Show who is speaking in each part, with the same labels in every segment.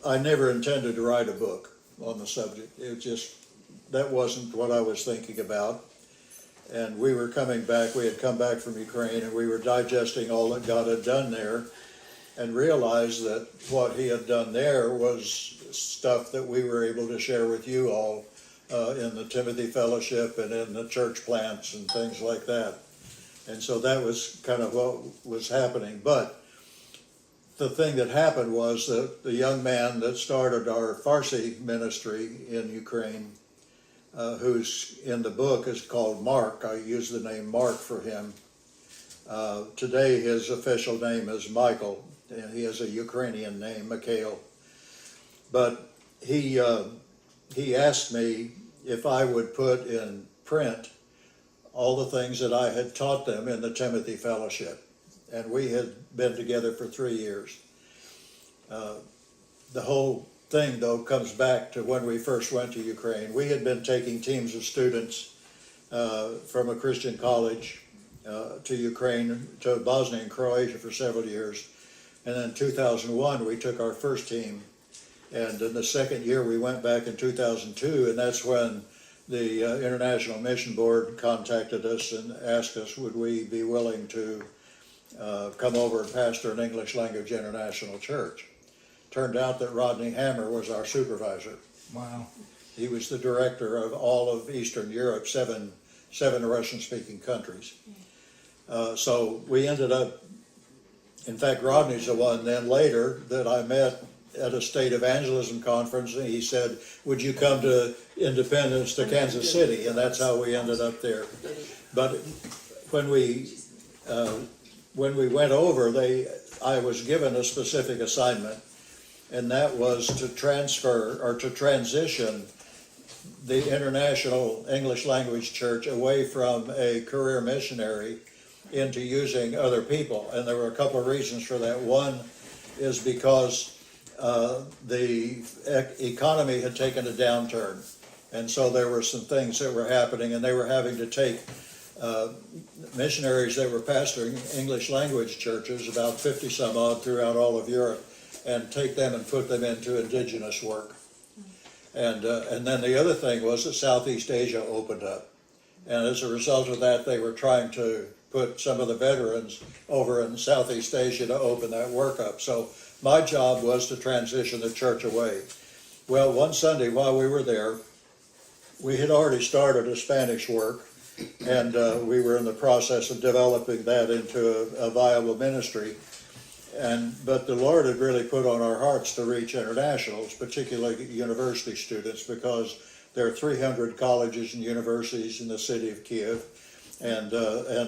Speaker 1: I never intended to write a book on the subject. It just, that wasn't what I was thinking about. And we were coming back, we had come back from Ukraine, and we were digesting all that God had done there, and realized that what he had done there was stuff that we were able to share with you all in the Timothy Fellowship and in the church plants and things like that. And so that was kind of what was happening. But the thing that happened was that the young man that started our Farsi ministry in Ukraine, who's in the book, is called Mark. I use the name Mark for him. Today his official name is Michael, and he has a Ukrainian name, Mikhail. But he asked me if I would put in print all the things that I had taught them in the Timothy Fellowship. And we had been together for 3 years. The whole thing, though, comes back to when we first went to Ukraine. We had been taking teams of students from a Christian college to Ukraine, to Bosnia and Croatia for several years. And then in 2001, we took our first team. And in the second year, we went back in 2002, and that's when the International Mission Board contacted us and asked us, would we be willing to come over and pastor an English language international church. Turned out that Rodney Hammer was our supervisor.
Speaker 2: Wow.
Speaker 1: He was the director of all of Eastern Europe, seven Russian-speaking countries. So we ended up, in fact, Rodney's the one then later that I met at a state evangelism conference, and he said, would you come to Independence, to Kansas City? And that's how we ended up there. But when we went over, I was given a specific assignment, and that was to transfer or to transition the International English Language Church away from a career missionary into using other people. And there were a couple of reasons for that. One is because the economy had taken a downturn, and so there were some things that were happening, and they were having to take missionaries that were pastoring English language churches, about 50 some odd throughout all of Europe, and take them and put them into indigenous work. And then the other thing was that Southeast Asia opened up, and as a result of that, they were trying to put some of the veterans over in Southeast Asia to open that work up. So my job was to transition the church away. Well, one Sunday while we were there, we had already started a Spanish work, and we were in the process of developing that into a viable ministry. But the Lord had really put on our hearts to reach internationals, particularly university students, because there are 300 colleges and universities in the city of Kiev, and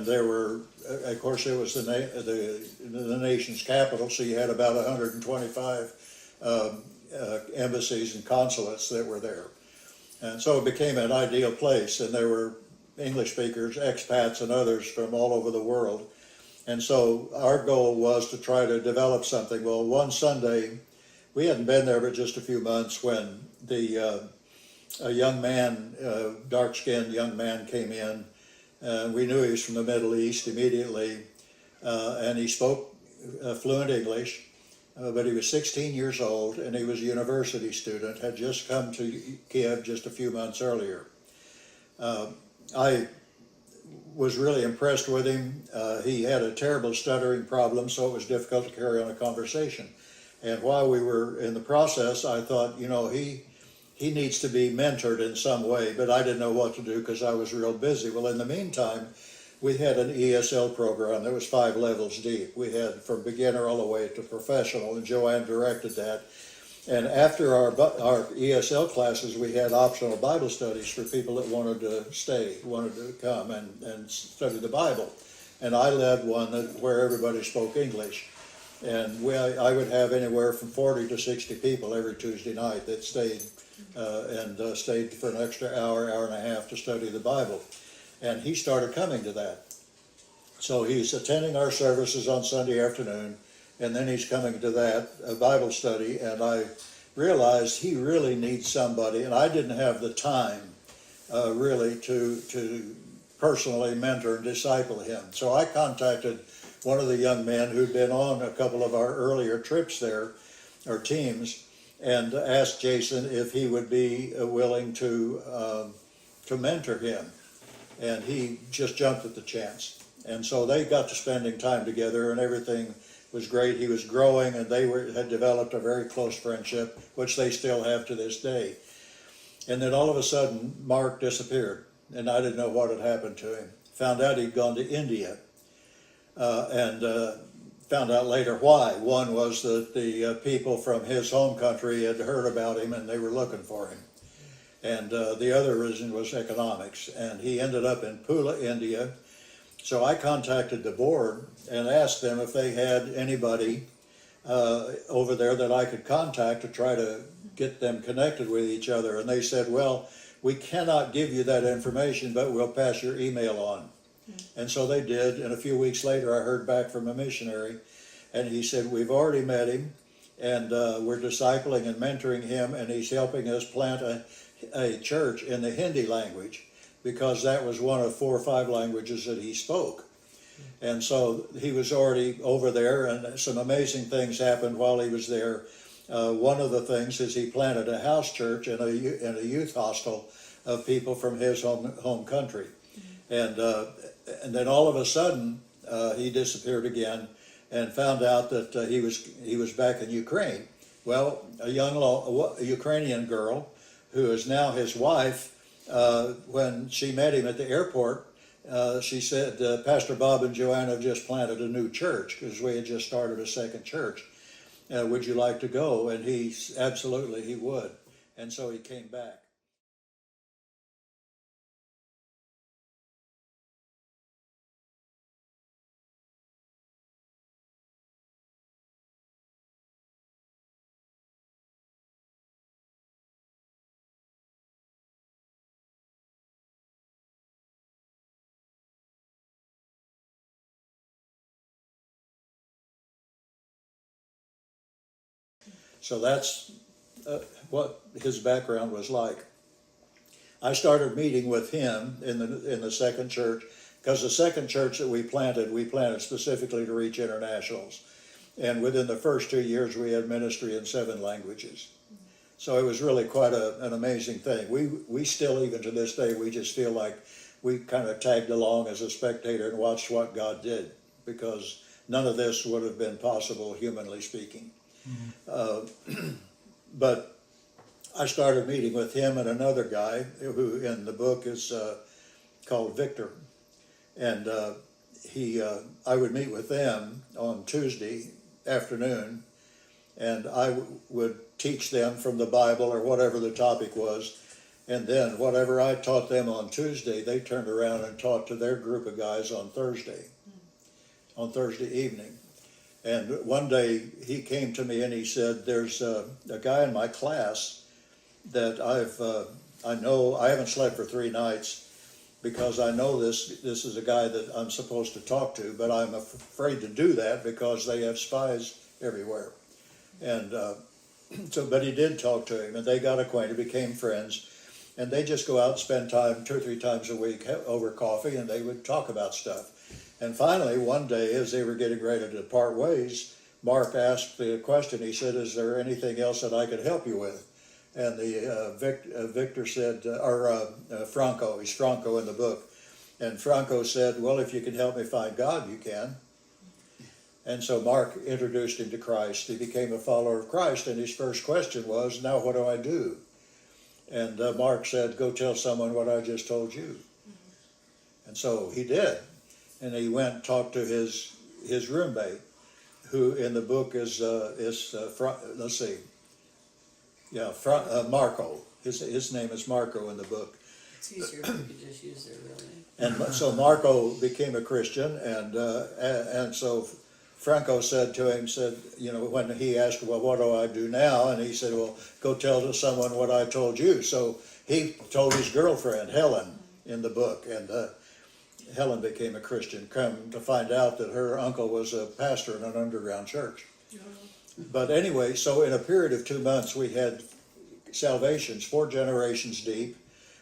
Speaker 1: there were, of course, it was the nation's capital, so you had about 125 embassies and consulates that were there. And so it became an ideal place, and there were English speakers, expats, and others from all over the world. And so our goal was to try to develop something. Well, one Sunday, we hadn't been there but just a few months when a young man, dark-skinned young man came in. We knew he was from the Middle East immediately, and he spoke fluent English. But he was 16 years old, and he was a university student, had just come to Kiev just a few months earlier. I was really impressed with him. He had a terrible stuttering problem, so it was difficult to carry on a conversation. And while we were in the process, I thought, you know, he needs to be mentored in some way, but I didn't know what to do because I was real busy. Well, in the meantime, we had an ESL program that was 5 levels deep. We had from beginner all the way to professional, and Joanne directed that. And after our ESL classes, we had optional Bible studies for people that wanted to stay, wanted to come and study the Bible. And I led one where everybody spoke English. And I would have anywhere from 40 to 60 people every Tuesday night that stayed stayed for an extra hour, hour and a half to study the Bible. And he started coming to that. So he's attending our services on Sunday afternoon, and then he's coming to that Bible study, and I realized he really needs somebody, and I didn't have the time really to personally mentor and disciple him. So I contacted one of the young men who'd been on a couple of our earlier trips there, or teams, and asked Jason if he would be willing to mentor him. And he just jumped at the chance. And so they got to spending time together, and everything was great. He was growing, and they had developed a very close friendship, which they still have to this day. And then all of a sudden, Mark disappeared, and I didn't know what had happened to him. Found out he'd gone to India, and found out later why. One was that the people from his home country had heard about him, and they were looking for him. And the other reason was economics, and he ended up in Pune, India. So I contacted the board and asked them if they had anybody over there that I could contact to try to get them connected with each other. And they said, well, we cannot give you that information, but we'll pass your email on. And so they did, and a few weeks later I heard back from a missionary, and he said, we've already met him, and we're discipling and mentoring him, and he's helping us plant a church in the Hindi language, because that was one of 4 or 5 languages that he spoke. And so he was already over there, and some amazing things happened while he was there. One of the things is he planted a house church in a youth hostel of people from his home country. And then all of a sudden he disappeared again, and found out that he was back in Ukraine. Well, a Ukrainian girl who is now his wife, when she met him at the airport, she said, Pastor Bob and Joanne have just planted a new church, because we had just started a second church. Would you like to go? And absolutely he would. And so he came back. So that's what his background was like. I started meeting with him in the second church, because the second church that we planted specifically to reach internationals. And within the first 2 years, we had ministry in 7 languages. So it was really quite an amazing thing. We still, even to this day, we just feel like we kind of tagged along as a spectator and watched what God did, because none of this would have been possible, humanly speaking. But I started meeting with him and another guy who in the book is called Victor. And I would meet with them on Tuesday afternoon, and I would teach them from the Bible or whatever the topic was. And then whatever I taught them on Tuesday, they turned around and taught to their group of guys on Thursday evening. And one day he came to me and he said, there's a guy in my class that I know, I haven't slept for 3 nights, because I know this is a guy that I'm supposed to talk to, but I'm afraid to do that because they have spies everywhere. And but he did talk to him, and they got acquainted, became friends, and they just go out and spend time 2 or 3 times a week over coffee, and they would talk about stuff. And finally, one day, as they were getting ready to part ways, Mark asked the question. He said, is there anything else that I could help you with? And the Victor said, Franco, he's Franco in the book. And Franco said, well, if you can help me find God, you can. And so Mark introduced him to Christ. He became a follower of Christ, and his first question was, now what do I do? And Mark said, go tell someone what I just told you. And so he did. And he went and talked to his roommate, who in the book is Marco. His name is Marco in the book.
Speaker 2: It's easier if you could just use their real name.
Speaker 1: And so Marco became a Christian, and so Franco said to him, when he asked, well, what do I do now? And he said, well, go tell to someone what I told you. So he told his girlfriend, Helen, in the book, and Helen became a Christian, come to find out that her uncle was a pastor in an underground church. But anyway, so in a period of 2 months, we had salvations 4 generations deep,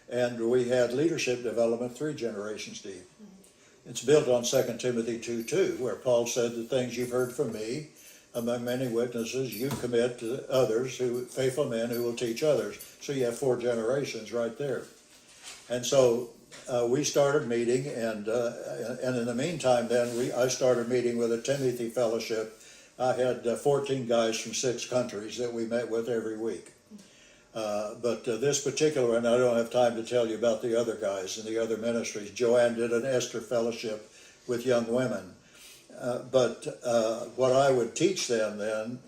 Speaker 1: and we had leadership development 3 generations deep. It's built on 2 Timothy 2:2, where Paul said, the things you've heard from me, among many witnesses, you commit to others, faithful men who will teach others. So you have 4 generations right there. And so we started meeting, and in the meantime, then I started meeting with the Timothy Fellowship. I had 14 guys from 6 countries that we met with every week. But this particular one, I don't have time to tell you about the other guys and the other ministries. Joanne did an Esther Fellowship with young women. But what I would teach them then,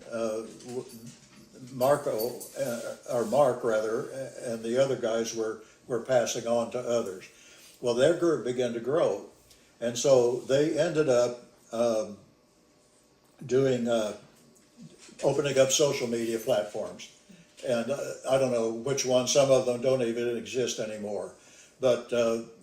Speaker 1: Mark rather, and the other guys were passing on to others. Well, their group began to grow, and so they ended up opening up social media platforms. And I don't know which ones, some of them don't even exist anymore. But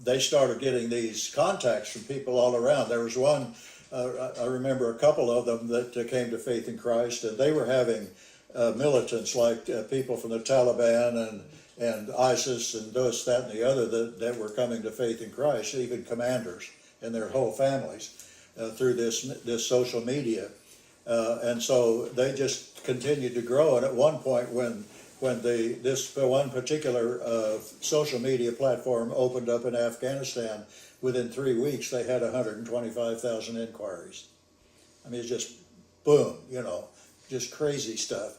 Speaker 1: they started getting these contacts from people all around. There was one, I remember a couple of them that came to faith in Christ, and they were having militants like people from the Taliban and ISIS and this, that, and the other that were coming to faith in Christ, even commanders and their whole families through this social media. And so they just continued to grow. And at one point, when this one particular social media platform opened up in Afghanistan, within 3 weeks they had 125,000 inquiries. I mean, it's just boom, just crazy stuff.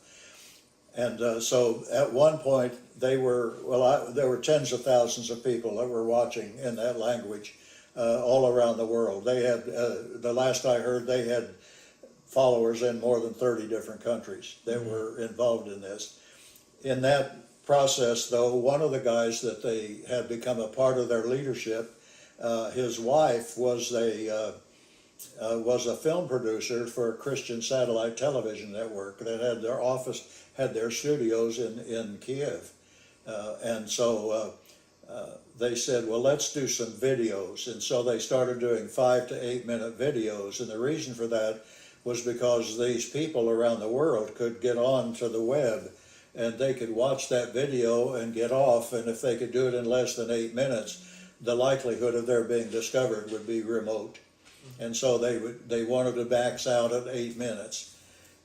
Speaker 1: And so at one point there were tens of thousands of people that were watching in that language all around the world. They had, the last I heard, they had followers in more than 30 different countries that were involved in this. In that process, though, one of the guys that they had become a part of their leadership, his wife was a film producer for a Christian satellite television network that had their studios in Kiev. And so they said, well, let's do some videos. And so they started doing 5 to 8 minute videos. And the reason for that was because these people around the world could get on to the web and they could watch that video and get off, and if they could do it in less than 8 minutes, the likelihood of their being discovered would be remote. And so they wanted to max out at 8 minutes.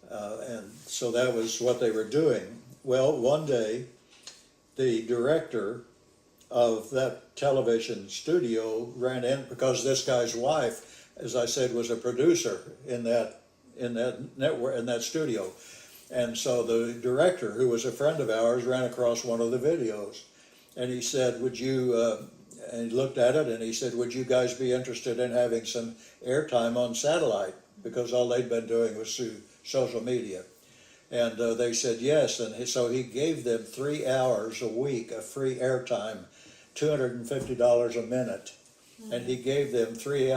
Speaker 1: And so that was what they were doing. Well, one day, the director of that television studio ran in, because this guy's wife, as I said, was a producer in that network, in that studio. And so the director, who was a friend of ours, ran across one of the videos, and he said, would you, and he looked at it and he said, would you guys be interested in having some airtime on satellite? Because all they'd been doing was through social media. And they said yes, and so he gave them 3 hours a week of free airtime, $250 a minute. And he gave them 3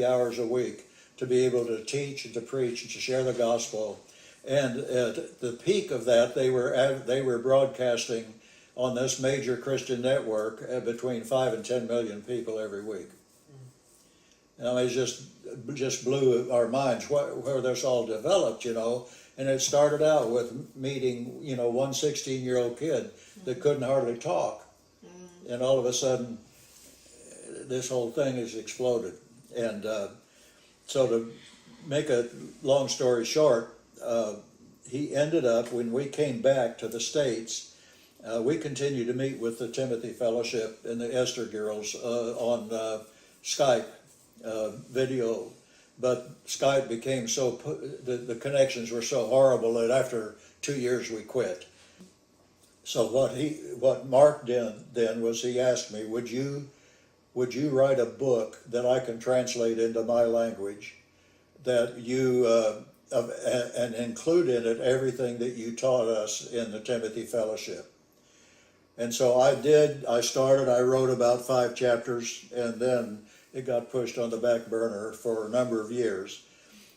Speaker 1: hours a week to be able to teach and to preach and to share the gospel. And at the peak of that, they were broadcasting on this major Christian network between 5 and 10 million people every week. And I mean, it just blew our minds where this all developed, And it started out with meeting, one 16-year-old kid that couldn't hardly talk. And all of a sudden, this whole thing has exploded. And so to make a long story short, he ended up, when we came back to the States, we continued to meet with the Timothy Fellowship and the Esther girls on Skype video. But Skype became the connections were so horrible that after 2 years we quit. So what Mark did then was he asked me, would you write a book that I can translate into my language, that you and include in it everything that you taught us in the Timothy Fellowship? And so I did. I wrote about 5 chapters, and then it got pushed on the back burner for a number of years.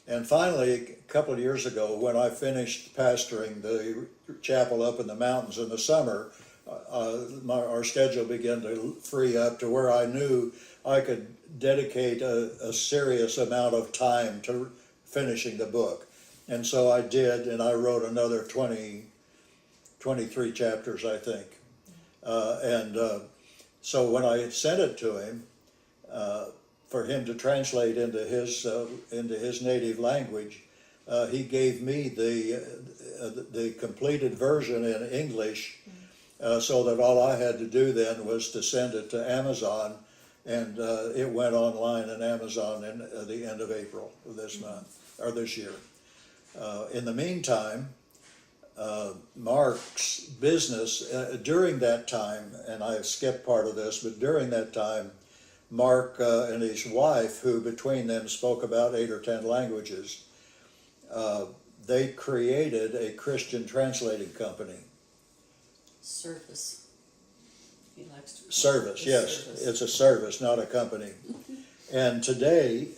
Speaker 1: And finally, a couple of years ago, when I finished pastoring the chapel up in the mountains in the summer, our schedule began to free up to where I knew I could dedicate a serious amount of time to finishing the book. And so I did, and I wrote another 23 chapters, I think. So when I sent it to him, for him to translate into his native language, he gave me the completed version in English, so that all I had to do then was to send it to Amazon, and it went online in Amazon in the end of April of this month, or this year. In the meantime, Mark's business, during that time, and I have skipped part of this, but during that time, Mark and his wife, who between them spoke about 8 or 10 languages, they created a Christian translating company.
Speaker 2: Service. He likes to.
Speaker 1: Service, yes.
Speaker 2: Service.
Speaker 1: It's a service, not a company. And today,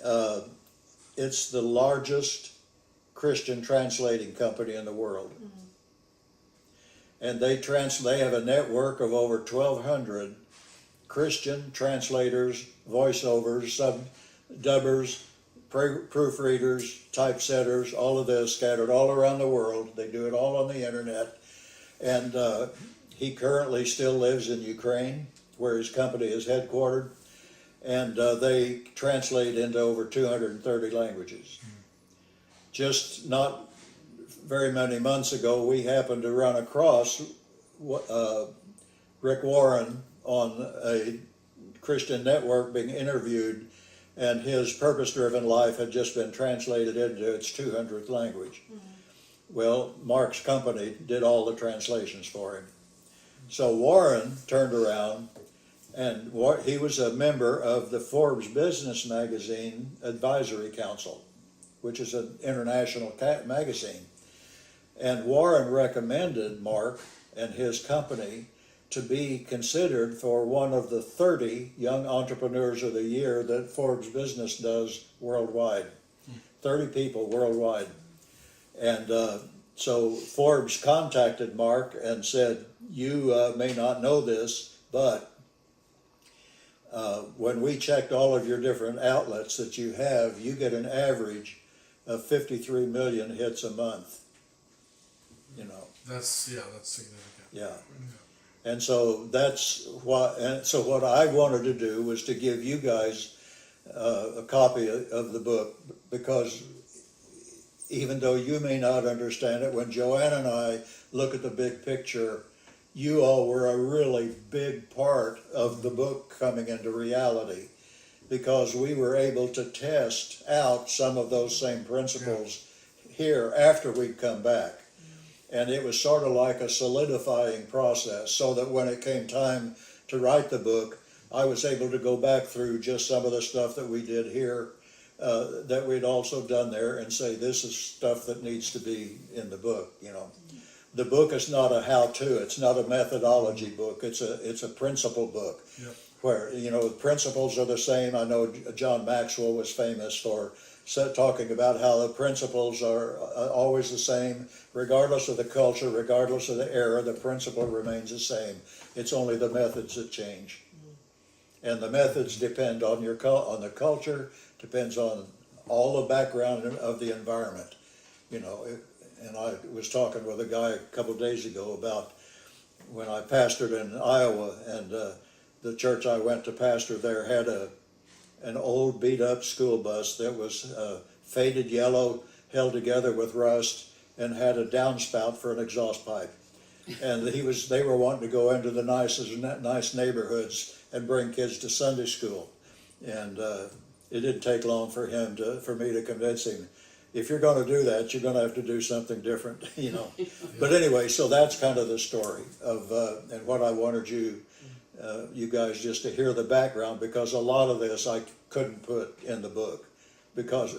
Speaker 1: it's the largest Christian translating company in the world. And they have a network of over 1,200 Christian translators, voiceovers, sub-dubbers, proofreaders, typesetters, all of this scattered all around the world. They do it all on the internet. And he currently still lives in Ukraine, where his company is headquartered. And they translate into over 230 languages. Just not very many months ago, we happened to run across Rick Warren on a Christian network being interviewed, and his purpose-driven life had just been translated into its 200th language. Well, Mark's company did all the translations for him. So Warren turned around, and he was a member of the Forbes Business Magazine Advisory Council, which is an international magazine. And Warren recommended Mark and his company to be considered for one of the 30 Young Entrepreneurs of the Year that Forbes Business does worldwide. 30 people worldwide. And so Forbes contacted Mark and said, you may not know this, but when we checked all of your different outlets that you have, you get an average of 53 million hits a month. You know.
Speaker 3: That's significant.
Speaker 1: Yeah. And so what I wanted to do was to give you guys a copy of the book, because even though you may not understand it, when Joanne and I look at the big picture, you all were a really big part of the book coming into reality, because we were able to test out some of those same principles here after we'd come back. And it was sort of like a solidifying process, so that when it came time to write the book, I was able to go back through just some of the stuff that we did here, that we'd also done there, and say, this is stuff that needs to be in the book, you know. The book is not a how-to, it's not a methodology book, it's a principle book.
Speaker 3: Yep.
Speaker 1: Where, you know, the principles are the same. I know John Maxwell was famous for talking about how the principles are always the same, regardless of the culture, regardless of the era, the principle remains the same. It's only the methods that change. And the methods depend on on the culture, depends on all the background of the environment, you know. And I was talking with a guy a couple of days ago about when I pastored in Iowa, and the church I went to pastor there had an old beat-up school bus that was faded yellow, held together with rust, and had a downspout for an exhaust pipe. And they were wanting to go into the nice neighborhoods and bring kids to Sunday school. And it didn't take long for me to convince him, if you're going to do that, you're going to have to do something different, you know. But anyway, so that's kind of the story of and what I wanted you guys just to hear the background, because a lot of this I couldn't put in the book because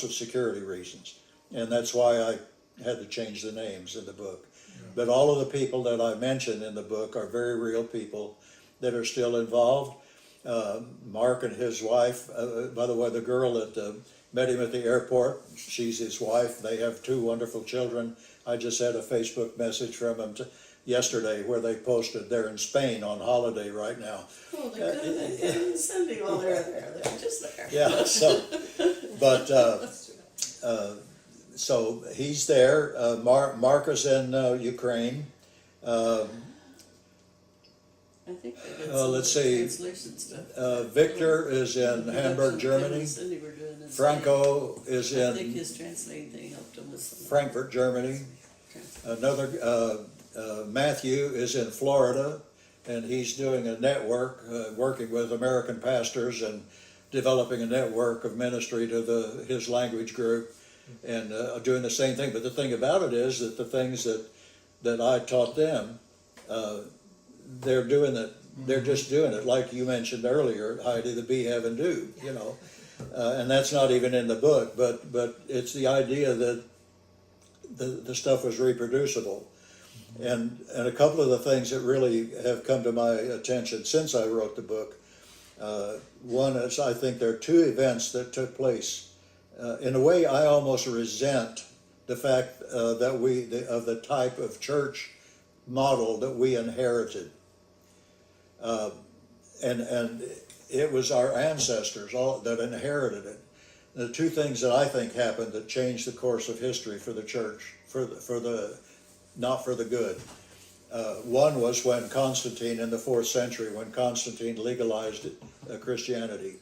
Speaker 1: of security reasons, and that's why I had to change the names in the book. But all of the people that I mentioned in the book are very real people that are still involved. Mark and his wife, by the way, the girl that met him at the airport, she's his wife. They have 2 wonderful children. I just had a Facebook message from them yesterday where they posted they're in Spain on holiday right now.
Speaker 2: Oh, they could have Sunday while they're there. They're just there.
Speaker 1: Yeah, but so he's there. Mark is in Ukraine.
Speaker 2: I think they did
Speaker 1: let's see.
Speaker 2: translation stuff.
Speaker 1: Victor is in Hamburg, Germany.
Speaker 2: Cindy were doing it.
Speaker 1: Franco is
Speaker 2: I think
Speaker 1: in
Speaker 2: his translating thing helped him with some.
Speaker 1: Frankfurt, Germany. Another, Matthew is in Florida, and he's doing a network, working with American pastors and developing a network of ministry to his language group, and doing the same thing. But the thing about it is that the things that I taught them, they're doing it. They're just doing it, like you mentioned earlier, Heidi, the be, have, and do. You know, and that's not even in the book. But it's the idea that the stuff was reproducible. And a couple of the things that really have come to my attention since I wrote the book, one is I think there are two events that took place. In a way, I almost resent the fact that of the type of church model that we inherited. And it was our ancestors all that inherited it. The two things that I think happened that changed the course of history for the church, not for the good. One was when Constantine, in the 4th century, when Constantine legalized Christianity.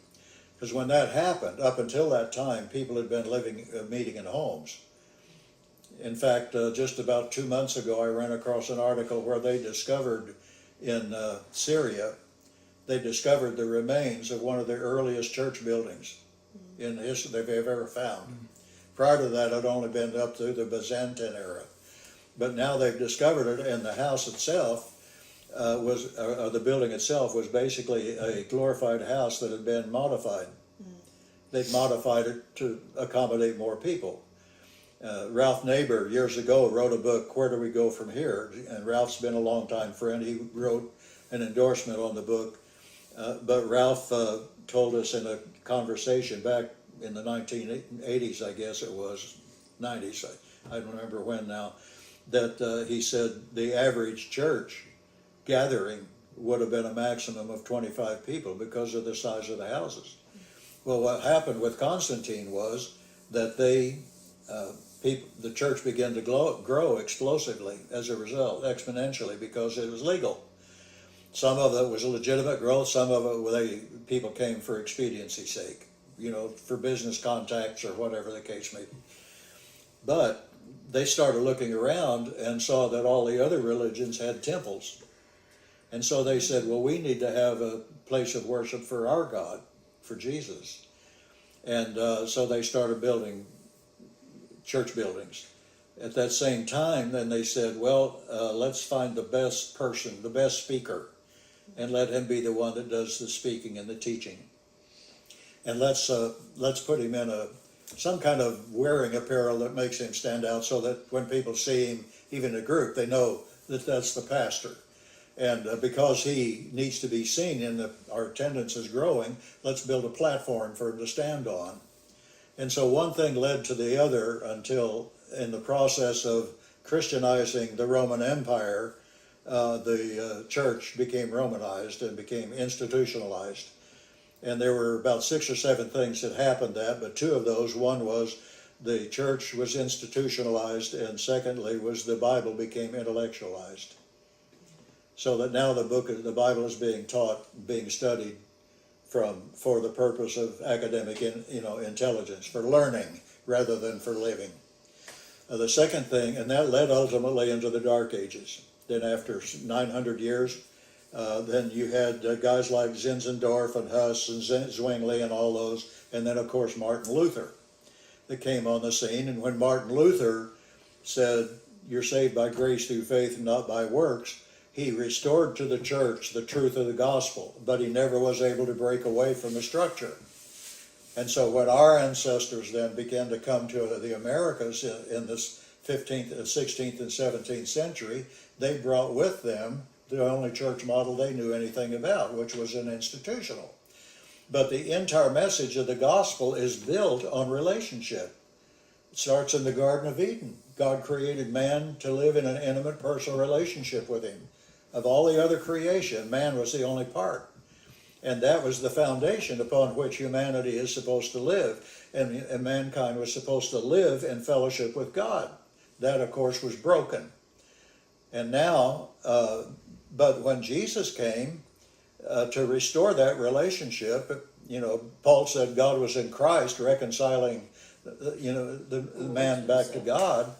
Speaker 1: Because when that happened, up until that time, people had been meeting in homes. In fact, just about 2 months ago, I ran across an article where they discovered in Syria, they discovered the remains of one of the earliest church buildings in history they've ever found. Prior to that, it had only been up through the Byzantine era. But now they've discovered it, and the house itself the building itself was basically a glorified house that had been modified. They'd modified it to accommodate more people. Ralph Neighbor years ago wrote a book, Where Do We Go From Here? And Ralph's been a longtime friend. He wrote an endorsement on the book. But Ralph told us in a conversation back in the 1980s, I guess it was, 90s, I don't remember when now, that he said the average church gathering would have been a maximum of 25 people because of the size of the houses. Well, what happened with Constantine was that the church began to grow explosively as a result, exponentially, because it was legal. Some of it was legitimate growth, some of it people came for expediency's sake, for business contacts or whatever the case may be. But they started looking around and saw that all the other religions had temples. And so they said, well, we need to have a place of worship for our God, for Jesus. And so they started building church buildings. At that same time, then they said, well, let's find the best person, the best speaker, and let him be the one that does the speaking and the teaching. And let's put him in some kind of wearing apparel that makes him stand out, so that when people see him, even a group, they know that that's the pastor. And because he needs to be seen and our attendance is growing, let's build a platform for him to stand on. And so one thing led to the other until, in the process of Christianizing the Roman Empire, the church became Romanized and became institutionalized. And there were about 6 or 7 things that happened but 2 of those, one was the church was institutionalized, and secondly was the Bible became intellectualized. So that now the Bible is being taught, being studied for the purpose of academic intelligence, for learning rather than for living. The second thing, and that led ultimately into the Dark Ages. Then after 900 years, then you had guys like Zinzendorf and Huss and Zwingli and all those, and then of course Martin Luther that came on the scene. And when Martin Luther said, you're saved by grace through faith and not by works, he restored to the church the truth of the gospel, but he never was able to break away from the structure. And so when our ancestors then began to come to the Americas in this 15th, 16th, and 17th century, they brought with them the only church model they knew anything about, which was an institutional. But the entire message of the gospel is built on relationship. It starts in the Garden of Eden. God created man to live in an intimate personal relationship with him. Of all the other creation, man was the only part. And that was the foundation upon which humanity is supposed to live. And mankind was supposed to live in fellowship with God. That, of course, was broken. And now, but when Jesus came to restore that relationship, Paul said God was in Christ reconciling, the man back to God.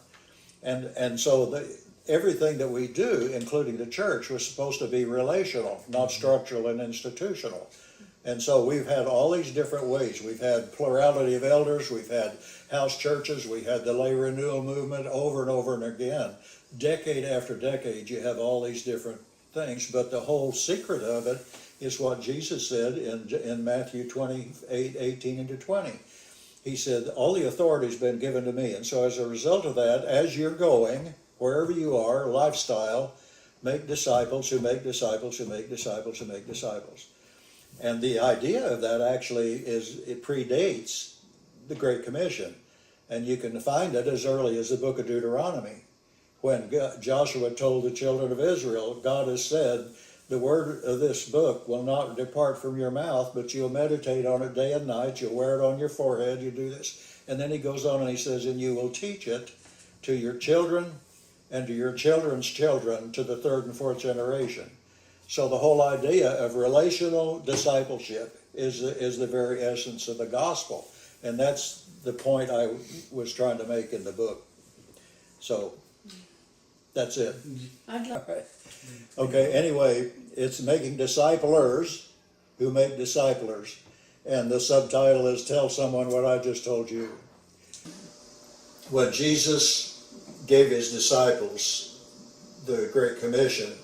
Speaker 1: And so everything that we do, including the church, was supposed to be relational, not structural and institutional. And so we've had all these different ways. We've had plurality of elders, we've had house churches, we had the lay renewal movement over and over and again. Decade after decade, you have all these different things, but the whole secret of it is what Jesus said in Matthew 28:18-20. He said, all the authority has been given to me. And so as a result of that, as you're going, wherever you are, lifestyle, make disciples who make disciples who make disciples who make disciples. And the idea of that actually it predates the Great Commission. And you can find it as early as the book of Deuteronomy. When Joshua told the children of Israel, God has said, the word of this book will not depart from your mouth, but you'll meditate on it day and night, you'll wear it on your forehead, you do this. And then he goes on and he says, and you will teach it to your children and to your children's children to the third and fourth generation. So the whole idea of relational discipleship is the very essence of the gospel. And that's the point I was trying to make in the book. So that's it. Okay, anyway, it's making disciplers who make disciplers. And the subtitle is Tell Someone What I Just Told You. When Jesus gave his disciples the Great Commission,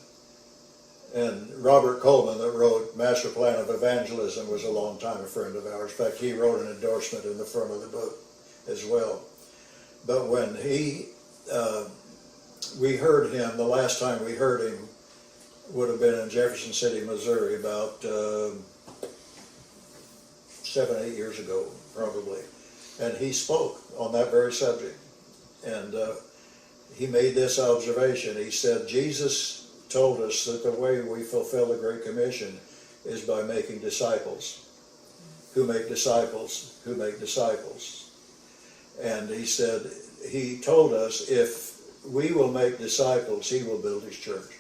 Speaker 1: and Robert Coleman, that wrote Master Plan of Evangelism, was a long-time friend of ours. In fact, he wrote an endorsement in the front of the book as well. But when we heard him, the last time we heard him would have been in Jefferson City, Missouri, about 7-8 years ago, probably. And he spoke on that very subject. And he made this observation. He said, Jesus told us that the way we fulfill the Great Commission is by making disciples who make disciples who make disciples. And he said, he told us if we will make disciples, he will build his church.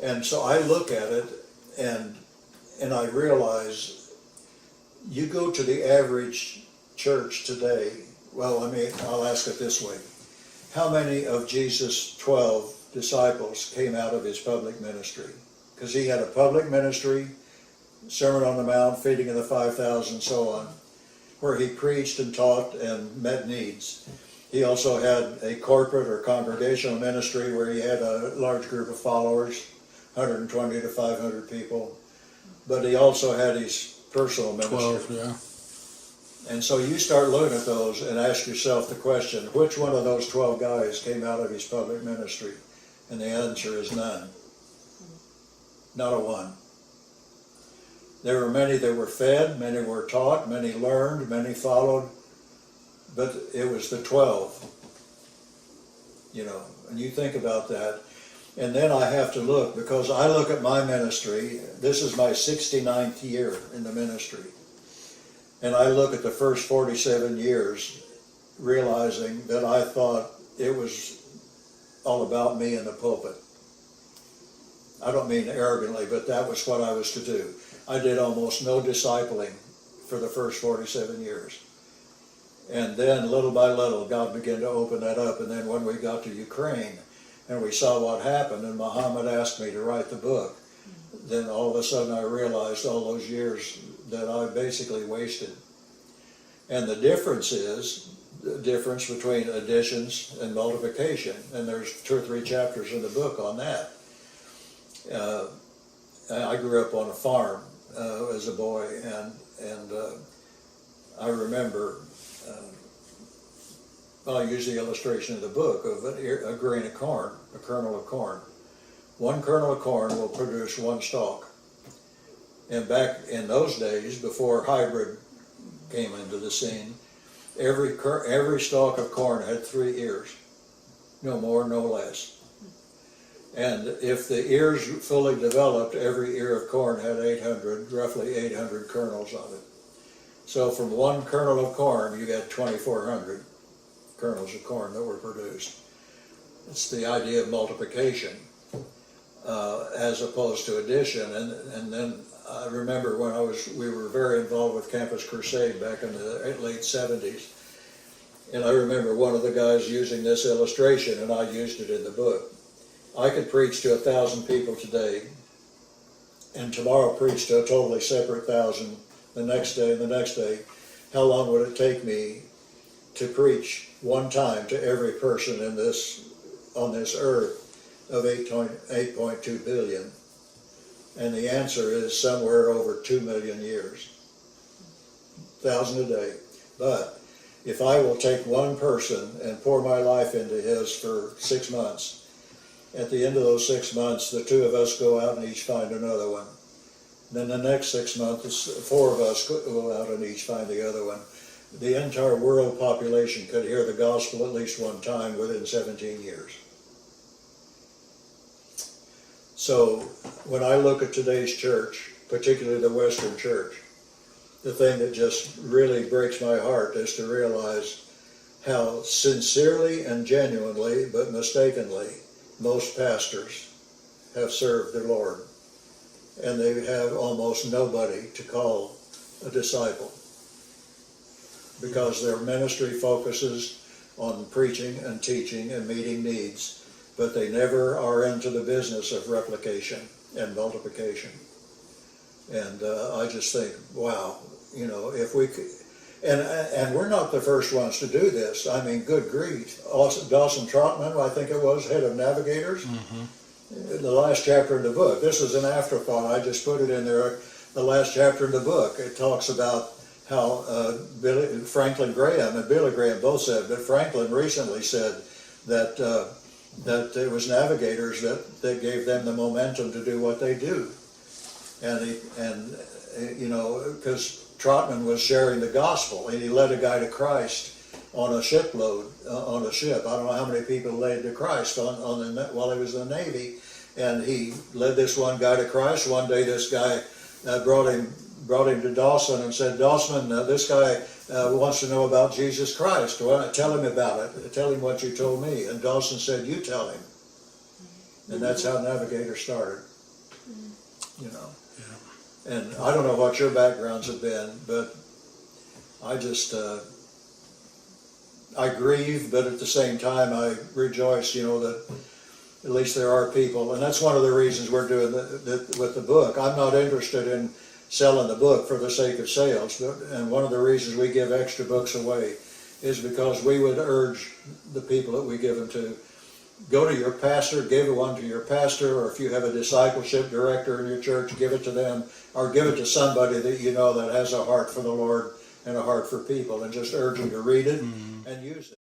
Speaker 1: And so I look at it and I realize you go to the average church today. Well, I'll ask it this way. How many of Jesus' 12 disciples came out of his public ministry? Because he had a public ministry, Sermon on the Mount, feeding of the 5,000, and so on, where he preached and taught and met needs. He also had a corporate or congregational ministry where he had a large group of followers, 120 to 500 people. But he also had his personal ministry.
Speaker 3: 12, yeah.
Speaker 1: And so you start looking at those and ask yourself the question, which one of those 12 guys came out of his public ministry? And the answer is none. Not a one. There were many that were fed, many were taught, many learned, many followed, but it was the 12, and you think about that. And then I have to look, because I look at my ministry, this is my 69th year in the ministry, and I look at the first 47 years realizing that I thought it was all about me in the pulpit. I don't mean arrogantly, but that was what I was to do. I did almost no discipling for the first 47 years. And then little by little, God began to open that up. And then when we got to Ukraine and we saw what happened and Muhammad asked me to write the book, then all of a sudden I realized all those years that I basically wasted. And the difference is the difference between additions and multiplication. And there's 2 or 3 chapters in the book on that. I grew up on a farm as a boy, and I remember, I'll use the illustration in the book of a grain of corn, a kernel of corn. One kernel of corn will produce 1 stalk. And back in those days, before hybrid came into the scene, every stalk of corn had 3 ears, no more, no less. And if the ears fully developed, every ear of corn had roughly 800 kernels on it. So from 1 kernel of corn, you got 2,400 kernels of corn that were produced. It's the idea of multiplication as opposed to addition. And then I remember when we were very involved with Campus Crusade back in the late 70s. And I remember one of the guys using this illustration, and I used it in the book. I could preach to 1,000 people today, and tomorrow preach to a totally separate 1,000, the next day and the next day. How long would it take me to preach one time to every person on this earth of 8.2 billion? And the answer is somewhere over 2 million years. 1,000 a day. But if I will take one person and pour my life into his for 6 months, at the end of those 6 months, the two of us go out and each find another one. Then the next 6 months, 4 of us go out and each find the other one. The entire world population could hear the gospel at least one time within 17 years. So when I look at today's church, particularly the Western church, the thing that just really breaks my heart is to realize how sincerely and genuinely, but mistakenly, most pastors have served the Lord. And they have almost nobody to call a disciple, because their ministry focuses on preaching and teaching and meeting needs, but they never are into the business of replication and multiplication. And I just think, wow, if we could, and we're not the first ones to do this. I mean, good grief. Dawson Trotman, I think it was, head of Navigators, the last chapter in the book. This is an afterthought. I just put it in there. The last chapter in the book, it talks about how Franklin Graham and Billy Graham both said, but Franklin recently said that it was Navigators that gave them the momentum to do what they do. And because Trotman was sharing the gospel, and he led a guy to Christ on a shipload, on a ship. I don't know how many people led to Christ while he was in the Navy, and he led this one guy to Christ. One day this guy brought him to Dawson and said, Dawson, this guy wants to know about Jesus Christ. Well, tell him about it. Tell him what you told me. And Dawson said, you tell him. And that's how Navigator started. And I don't know what your backgrounds have been, but I just, I grieve, but at the same time I rejoice, that at least there are people. And that's one of the reasons we're doing with the book. I'm not interested in selling the book for the sake of sales, and one of the reasons we give extra books away is because we would urge the people that we give them to go to your pastor, give one to your pastor, or if you have a discipleship director in your church, give it to them, or give it to somebody that you know that has a heart for the Lord and a heart for people, and just urge them to read it and use it.